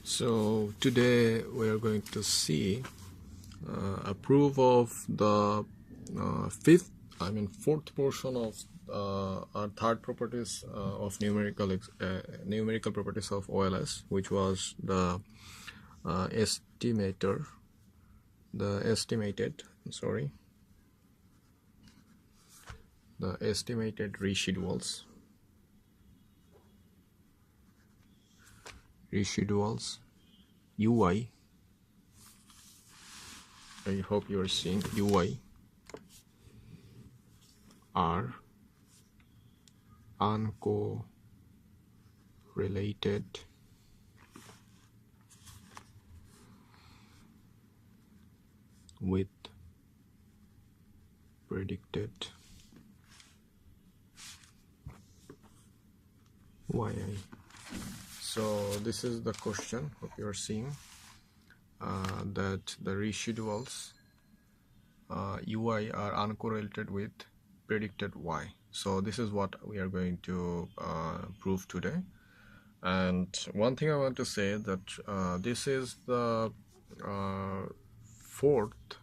So today we are going to see a proof of the fourth portion of our third properties of numerical properties of OLS, which was the estimated residuals UI. I hope you are seeing UI are uncorrelated with predicted YI. So this is the question. Hope you are seeing that the residuals UI are uncorrelated with predicted Y. So this is what we are going to prove today. And one thing I want to say that this is the fourth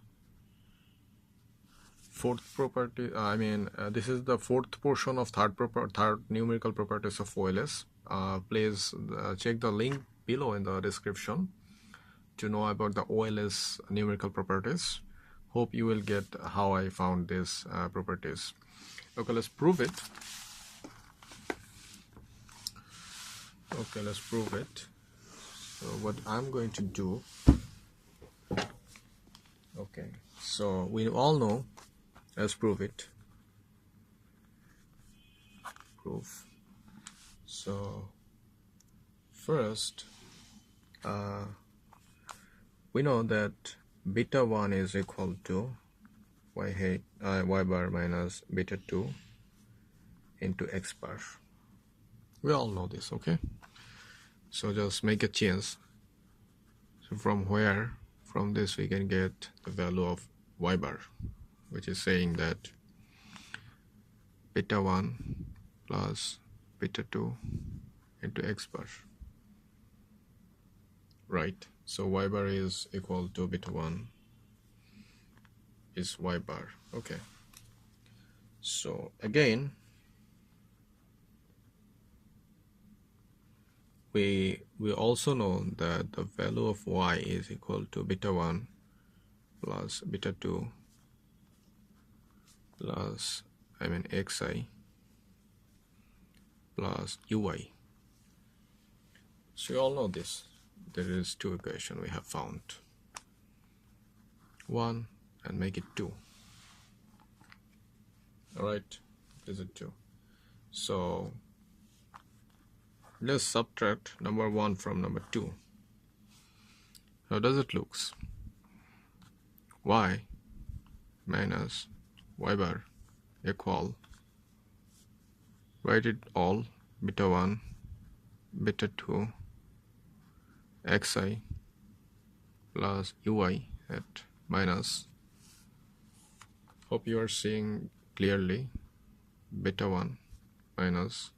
property. This is the fourth portion of third numerical properties of OLS. Please check the link below in the description to know about the OLS numerical properties. Hope you will get how I found these properties. Okay, let's prove it. So what I'm going to do, okay, so we all know, let's prove it. Proof. So first we know that beta 1 is equal to y bar minus beta 2 into x bar. We all know this, okay? So just make a change. So from this we can get the value of y bar, which is saying that beta 1 plus beta 2 into x bar, right? So y bar is equal to beta 1 is y bar. Okay, so again we also know that the value of y is equal to beta 1 plus beta 2 plus xi plus ui. So you all know this. There is two equations we have found. 1 and make it 2. Alright, is it 2? So let's subtract number 1 from number 2. How does it looks? Y minus y bar equal, write it all, beta 1 beta 2 xi plus ui at minus, hope you are seeing clearly, beta 1 minus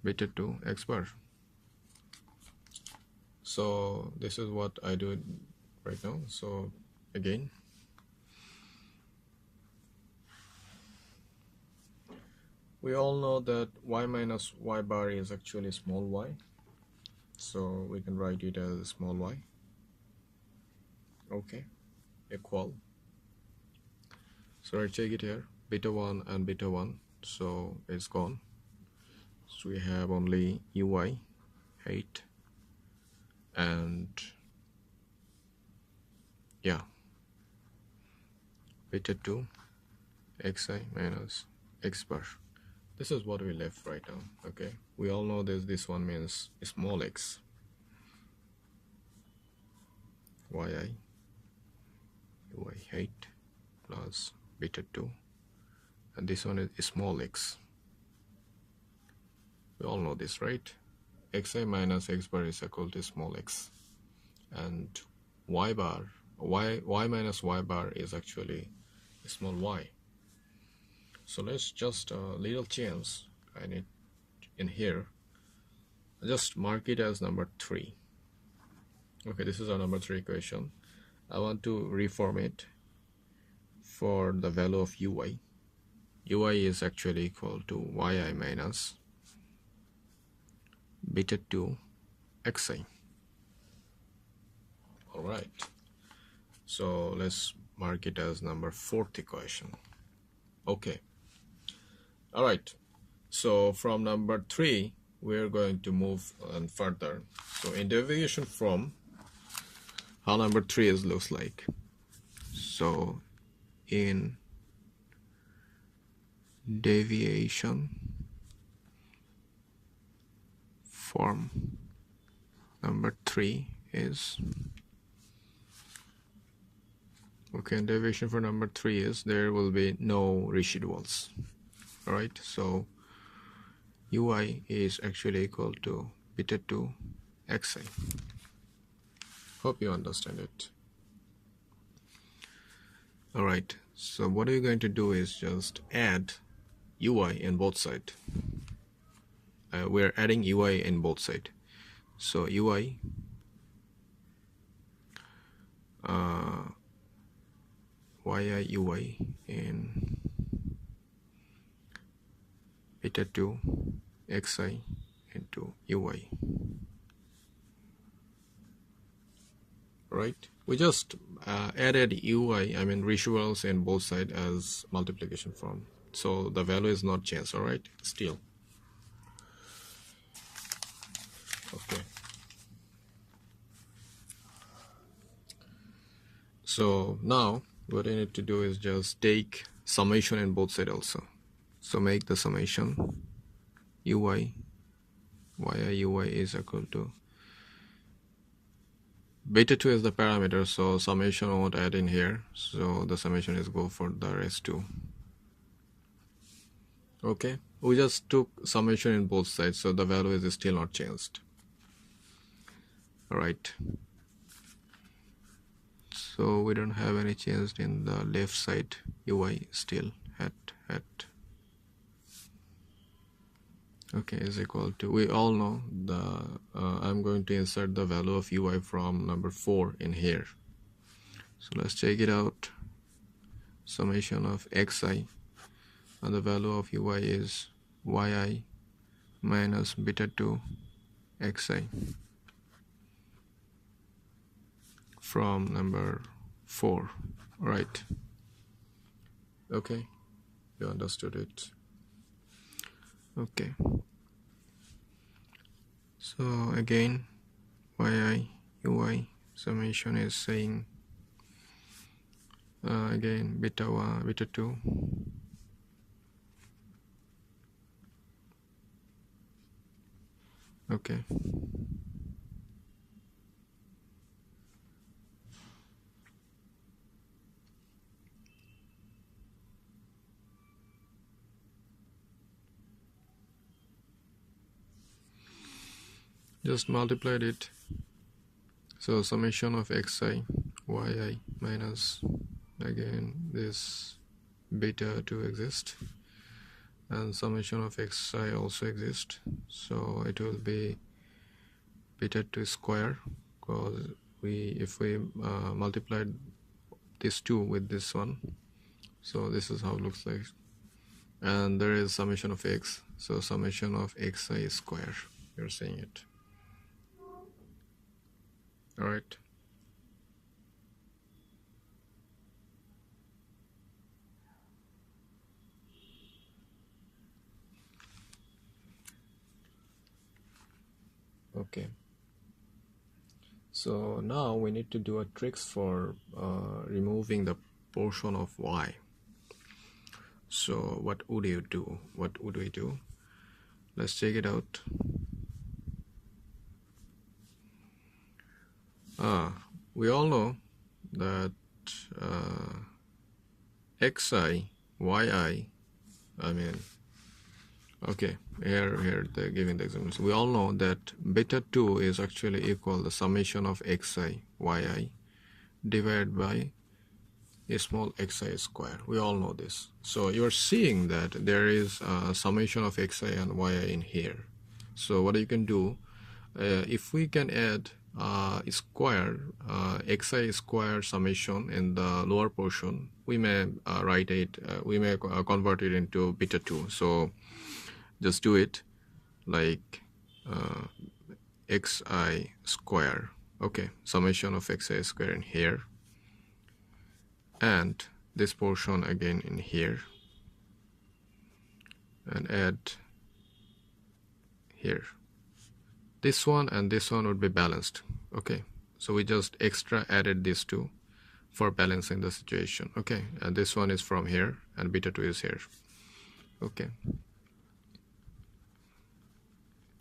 beta 2 x bar. So this is what I do right now. So again, we all know that y minus y bar is actually small y, so we can write it as small y. Okay, equal, so I check it here, beta 1 and beta 1, so it's gone. So we have only ui 8 and yeah, beta 2 xi minus x bar. This is what we left right now. Okay, we all know this one means small x, yi ui 8 plus beta 2, and this one is small x. We all know this, right? Xi minus x bar is equal to small x, and y minus y bar is actually small y. So let's just little change I need in here. Just mark it as number 3. Okay, this is our number 3 equation. I want to reform it for the value of ui. Ui is actually equal to yi minus beta 2 xi. Alright, so let's mark it as number 4th equation. Okay, alright, so from number 3 we're going to move on further. So in derivation from how number 3 is looks like. So in deviation form, number 3 is okay. And derivation for number 3 is there will be no residuals. Alright, so ui is actually equal to beta 2 xi. Hope you understand it. Alright, so what are you going to do is just add ui in both sides. We're adding ui in both sides. So ui yi ui in beta 2 xi into ui. Right, we just added ui, I mean residuals in both sides as multiplication form, so the value is not changed. All right, still okay. So now what I need to do is just take summation in both sides also. So make the summation ui yi ui is equal to beta 2 is the parameter, so summation won't add in here, so the summation is go for the rest 2. Okay, we just took summation in both sides, so the value is still not changed. Alright, so we don't have any change in the left side. ui still at okay is equal to, we all know the I'm going to insert the value of ui from number 4 in here. So let's check it out. Summation of xi, and the value of ui is yi minus beta 2 xi from number 4. Right, okay, you understood it. Okay, so again yi ui summation is saying again beta 2 okay. Just multiplied it, so summation of xi yi minus again this beta 2 exists, and summation of xi also exists, so it will be beta 2 square, because if we multiplied this 2 with this one, so this is how it looks like, and there is summation of x, so summation of xi square, you're seeing it. All right, okay, so now we need to do a tricks for removing the portion of y. So what would you do? What would we do? Let's check it out. We all know that xi, yi, I mean, okay, here they're giving the examples. We all know that beta 2 is actually equal the summation of xi, yi divided by a small xi square. We all know this. So you're seeing that there is a summation of xi and yi in here. So what you can do, if we can add square, xi square summation in the lower portion, we may write it, we may convert it into beta 2. So just do it like xi square, okay, summation of xi square in here, and this portion again in here, and add here. This one and this one would be balanced. Okay, so we just extra added these two for balancing the situation. Okay, and this one is from here and beta 2 is here. Okay,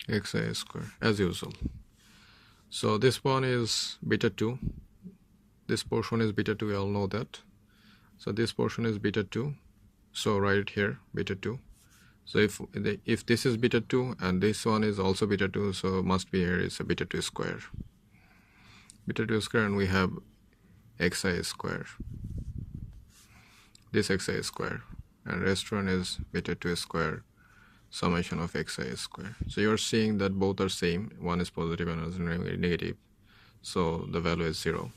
xi square as usual. So this one is beta 2, this portion is beta 2, we all know that. So this portion is beta 2, so write it here, beta 2. So if this is beta 2 and this one is also beta 2, so must be here is a beta 2 square. Beta 2 square, and we have xi square. This xi square, and rest one is beta 2 square summation of xi square. So you're seeing that both are same. One is positive and one is negative. So the value is 0.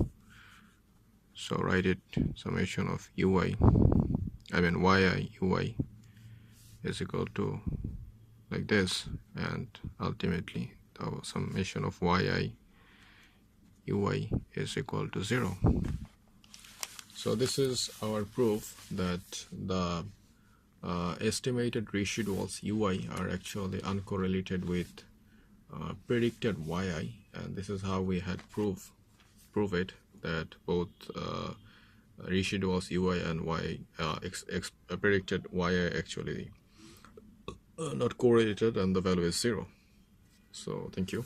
So write it summation of yi ui is equal to like this, and ultimately the summation of yi ui is equal to 0. So this is our proof that the estimated residuals ui are actually uncorrelated with predicted yi, and this is how we had prove it that both residuals ui and predicted yi actually not correlated, and the value is 0. So thank you.